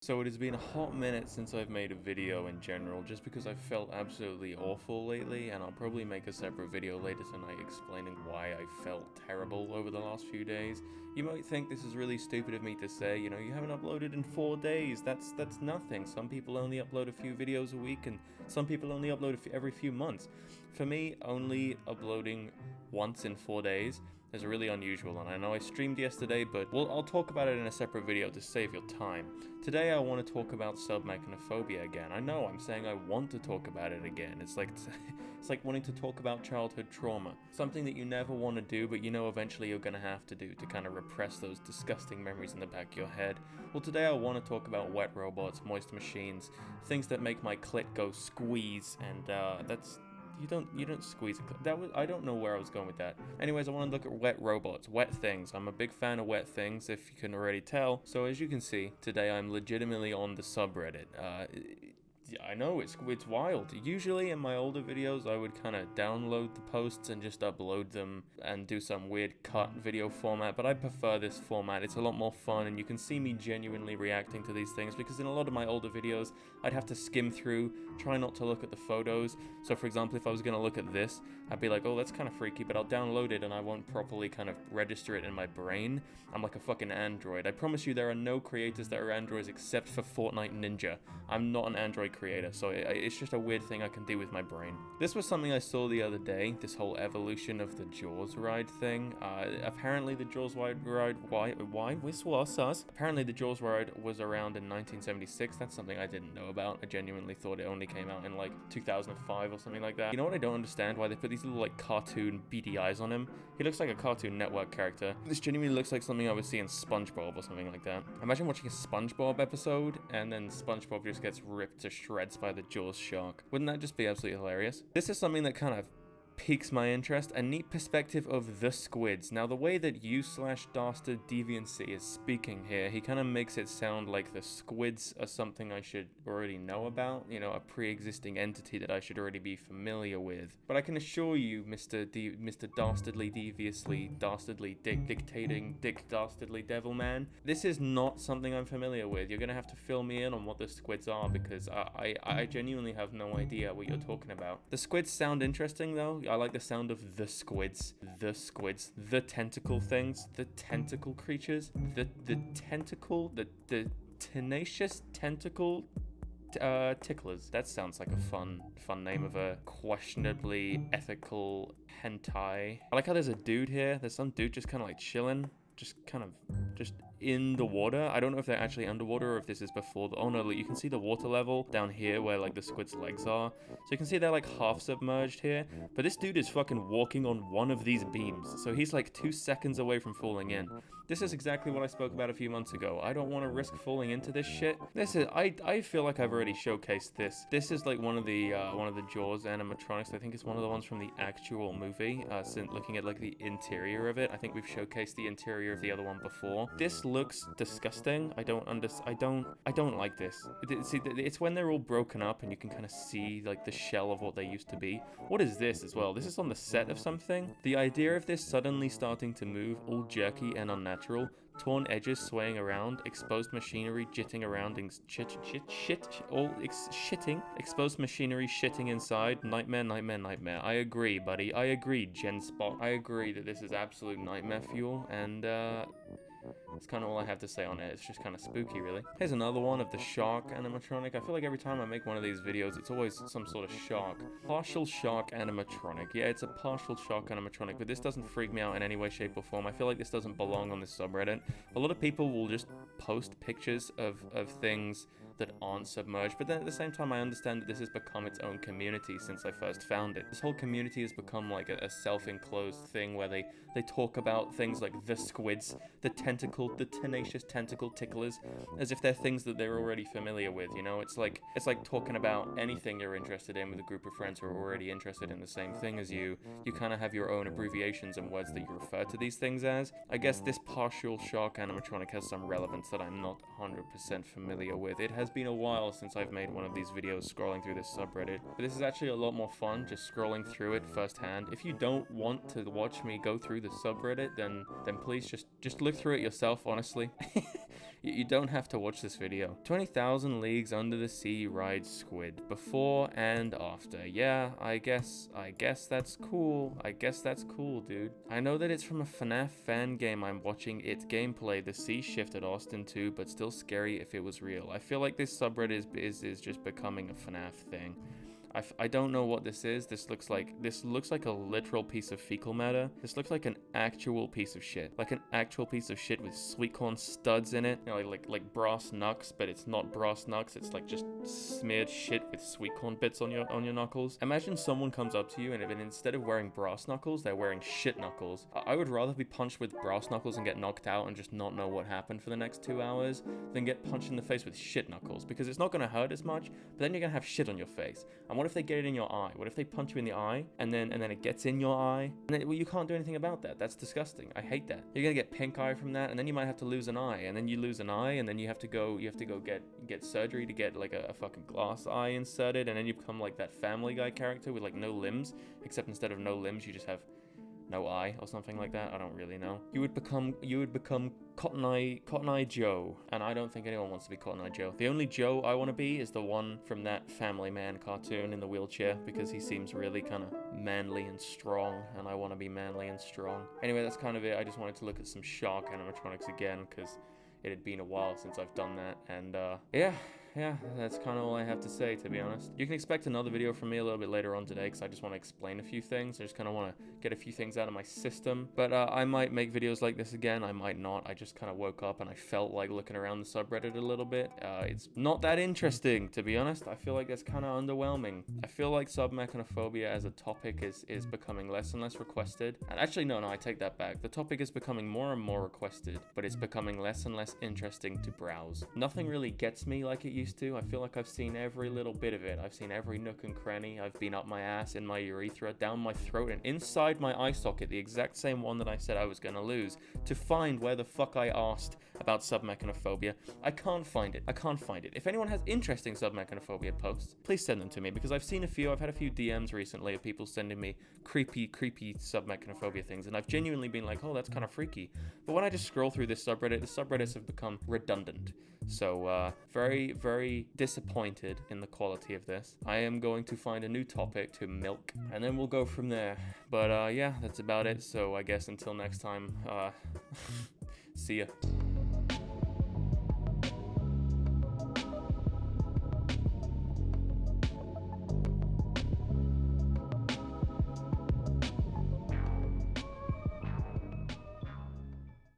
So it has been a hot minute since I've made a video in general, just because I've felt absolutely awful lately, and I'll probably make a separate video later tonight explaining why I felt terrible over the last few days. You might think this is really stupid of me to say, you know, you haven't uploaded in 4 days, that's nothing. Some people only upload a few videos a week, and some people only upload every few months. For me, only uploading once in 4 days is really unusual, and I know I streamed yesterday, but I'll talk about it in a separate video to save your time. Today I want to talk about submechanophobia again. I know, I'm saying I want to talk about it again. It's like wanting to talk about childhood trauma. Something that you never want to do, but you know eventually you're going to have to do to kind of repress those disgusting memories in the back of your head. Well, today I want to talk about wet robots, moist machines, things that make my clit go squeeze, and that's... You don't squeeze it. I don't know where I was going with that. Anyways, I want to look at wet robots, wet things. I'm a big fan of wet things, if you can already tell. So as you can see, today I'm legitimately on the subreddit. I know, it's wild. Usually in my older videos, I would kind of download the posts and just upload them and do some weird cut video format, but I prefer this format. It's a lot more fun, and you can see me genuinely reacting to these things, because in a lot of my older videos, I'd have to skim through, try not to look at the photos. So for example, if I was going to look at this, I'd be like, oh, that's kind of freaky, but I'll download it and I won't properly kind of register it in my brain. I'm like a fucking android. I promise you there are no creators that are androids except for Fortnite Ninja. I'm not an android creator, so it's just a weird thing I can do with my brain. This was something I saw the other day, this whole evolution of the Jaws ride thing. Apparently the Jaws ride, Apparently the Jaws ride was around in 1976. That's something I didn't know about. I genuinely thought it only came out in like 2005 or something like that. You know what I don't understand? Why they put these little like cartoon beady eyes on him. He looks like a Cartoon Network character. This genuinely looks like something I would see in SpongeBob or something like that. Imagine watching a SpongeBob episode and then SpongeBob just gets ripped to shreds by the Jaws shark. Wouldn't that just be absolutely hilarious? This is something that kind of piques my interest, a neat perspective of the squids. Now, the way that u/dastard deviancy is speaking here, he kind of makes it sound like the squids are something I should already know about, you know, a pre-existing entity that I should already be familiar with. But I can assure you, Mr. Dastardly Deviously, Dastardly Dictating Dick Dastardly Devilman, this is not something I'm familiar with. You're gonna have to fill me in on what the squids are, because I genuinely have no idea what you're talking about. The squids sound interesting though. I like the sound of the squids, the tentacle things, the tentacle creatures, the tenacious tentacle ticklers. That sounds like a fun name of a questionably ethical hentai. I like how there's a dude here. There's some dude just kind of like chilling, just in the water. I don't know if they're actually underwater or if this is before the... Oh no, look, you can see the water level down here where like the squid's legs are. So you can see they're like half submerged here. But this dude is fucking walking on one of these beams. So he's like 2 seconds away from falling in. This is exactly what I spoke about a few months ago. I don't want to risk falling into this shit. This is... I feel like I've already showcased this. This is like one of the Jaws animatronics. I think it's one of the ones from the actual movie. Since looking at like the interior of it, I think we've showcased the interior of the other one before. This looks disgusting. I don't like this. See, it's when they're all broken up and you can kind of see like the shell of what they used to be. What is this as well? This is on the set of something. The idea of this suddenly starting to move, all jerky and unnatural, torn edges swaying around, exposed machinery jitting around, shitting, exposed machinery shitting inside, nightmare. I agree, buddy. I agree, Genspot. I agree that this is absolute nightmare fuel, and that's kind of all I have to say on it. It's just kind of spooky, really. Here's another one of the shark animatronic. I feel like every time I make one of these videos, it's always some sort of shark. Partial shark animatronic. Yeah, it's a partial shark animatronic, but this doesn't freak me out in any way, shape, or form. I feel like this doesn't belong on this subreddit. A lot of people will just post pictures of things that aren't submerged, but then at the same time I understand that this has become its own community since I first found it. This whole community has become like a self-enclosed thing where they talk about things like the squids, the tenacious tentacle ticklers, as if they're things that they're already familiar with, you know? It's like talking about anything you're interested in with a group of friends who are already interested in the same thing as you. You kind of have your own abbreviations and words that you refer to these things as. I guess this partial shark animatronic has some relevance that I'm not 100% familiar with. It has been a while since I've made one of these videos scrolling through this subreddit, but this is actually a lot more fun just scrolling through it firsthand. If you don't want to watch me go through the subreddit, then please just look through it yourself, honestly. You don't have to watch this video. 20,000 Leagues Under the Sea rides squid. Before and after. Yeah, I guess that's cool. I guess that's cool, dude. I know that it's from a FNAF fan game I'm watching its gameplay. The sea shifted Austin too, but still scary if it was real. I feel like this subreddit is just becoming a FNAF thing. I don't know what this is. This looks like a literal piece of fecal matter. This looks like an actual piece of shit. Like an actual piece of shit with sweet corn studs in it. You know, like brass knucks, but it's not brass knucks. It's like just smeared shit with sweet corn bits on your knuckles. Imagine someone comes up to you and instead of wearing brass knuckles, they're wearing shit knuckles. I would rather be punched with brass knuckles and get knocked out and just not know what happened for the next 2 hours than get punched in the face with shit knuckles, because it's not gonna hurt as much, but then you're gonna have shit on your face. And what if they get it in your eye? What if they punch you in the eye and then it gets in your eye? And then, well, you can't do anything about that. That's disgusting. I hate that. You're gonna get pink eye from that, and then you might have to lose an eye, and then you lose an eye, and then you have to go get surgery to get like a fucking glass eye inserted, and then you become like that Family Guy character with like no limbs, except instead of no limbs you just have no eye or something like that. I don't really know. You would become Cotton Eye Joe, and I don't think anyone wants to be Cotton Eye Joe. The only Joe I want to be is the one from that Family Man cartoon in the wheelchair, because he seems really kind of manly and strong, and I want to be manly and strong. Anyway, that's kind of it. I just wanted to look at some shark animatronics again, because it had been a while since I've done that, and yeah, that's kind of all I have to say, to be honest. You can expect another video from me a little bit later on today, because I just want to explain a few things. I just kind of want to get a few things out of my system. But I might make videos like this again. I might not. I just kind of woke up and I felt like looking around the subreddit a little bit. It's not that interesting, to be honest. I feel like that's kind of underwhelming. I feel like submechanophobia as a topic is becoming less and less requested. And actually, no, I take that back. The topic is becoming more and more requested, but it's becoming less and less interesting to browse. Nothing really gets me like it used to. I feel like I've seen every little bit of it. I've seen every nook and cranny. I've been up my ass, in my urethra, down my throat, and inside my eye socket, the exact same one that I said I was gonna lose, to find where the fuck I asked about submechanophobia. I can't find it. If anyone has interesting submechanophobia posts, please send them to me, because I've seen a few. I've had a few DMs recently of people sending me creepy submechanophobia things, and I've genuinely been like, oh, that's kind of freaky. But when I just scroll through this subreddit, the subreddits have become redundant. So, very, very disappointed in the quality of this. I am going to find a new topic to milk, and then we'll go from there. But, yeah, that's about it. So I guess until next time, see ya.